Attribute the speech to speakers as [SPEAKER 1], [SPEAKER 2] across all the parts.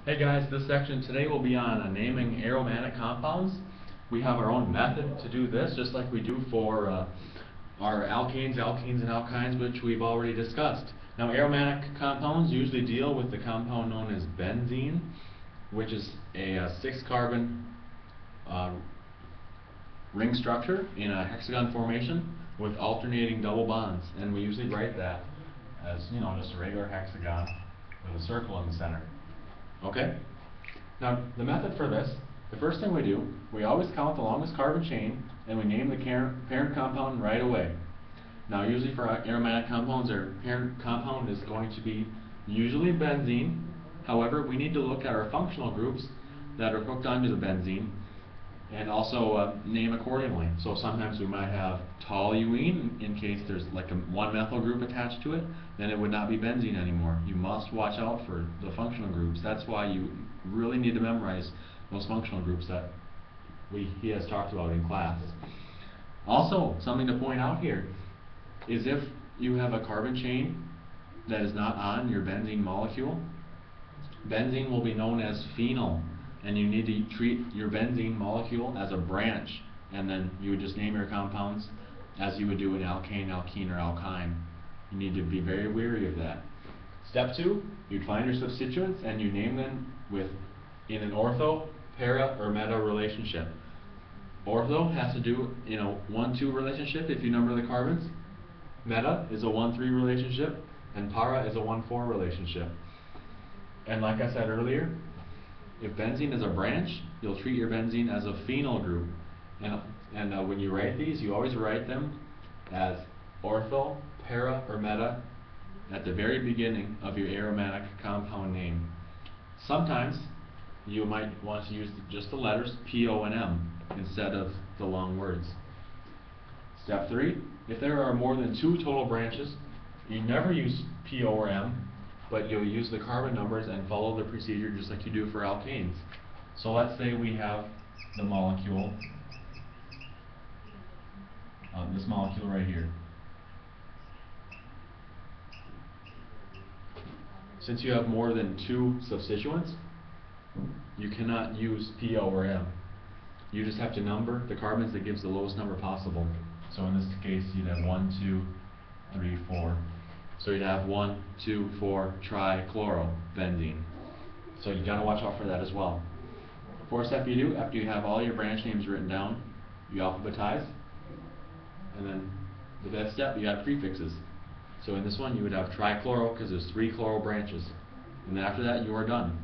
[SPEAKER 1] Hey guys, this section today will be on naming aromatic compounds. We have our own method to do this, just like we do for our alkanes, alkenes, and alkynes, which we've already discussed. Now, aromatic compounds usually deal with the compound known as benzene, which is a 6-carbon ring structure in a hexagon formation with alternating double bonds, and we usually write that as, just a regular hexagon with a circle in the center. Okay? Now, the method for this, the first thing we do, we always count the longest carbon chain, and we name the parent compound right away. Now, usually for aromatic compounds, our parent compound is going to be usually benzene. However, we need to look at our functional groups that are hooked onto the benzene and also name accordingly. So sometimes we might have toluene in case there's like a 1-methyl group attached to it, then it would not be benzene anymore. You must watch out for the functional groups. That's why you really need to memorize those functional groups that he has talked about in class. Also, something to point out here is if you have a carbon chain that is not on your benzene molecule, benzene will be known as phenyl. And you need to treat your benzene molecule as a branch, and then you would just name your compounds as you would do an alkane, alkene, or alkyne. You need to be very wary of that. Step 2, you'd find your substituents and you name them in an ortho, para, or meta relationship. Ortho has to do in a 1-2 relationship if you number the carbons. Meta is a 1-3 relationship, and para is a 1-4 relationship. And like I said earlier, if benzene is a branch, you'll treat your benzene as a phenyl group. And when you write these, you always write them as ortho, para, or meta at the very beginning of your aromatic compound name. Sometimes you might want to use just the letters P, O, and M instead of the long words. Step 3, if there are more than 2 total branches, you never use P, O, or M, but you'll use the carbon numbers and follow the procedure just like you do for alkanes. So let's say we have the molecule, this molecule right here. Since you have more than 2 substituents, you cannot use P, O, or M. You just have to number the carbons that gives the lowest number possible. So in this case, you'd have 1, 2, 3, 4. So you'd have 1, 2, 4 trichlorobenzene. So you gotta watch out for that as well. Fourth step you do, after you have all your branch names written down, you alphabetize. And then the 5th step, you add prefixes. So in this one, you would have trichloro because there's 3 chloro branches. And then after that, you are done.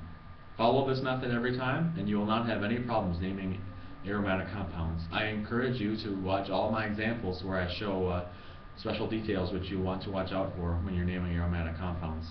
[SPEAKER 1] Follow this method every time, and you will not have any problems naming aromatic compounds. I encourage you to watch all my examples where I show special details which you want to watch out for when you're naming aromatic compounds.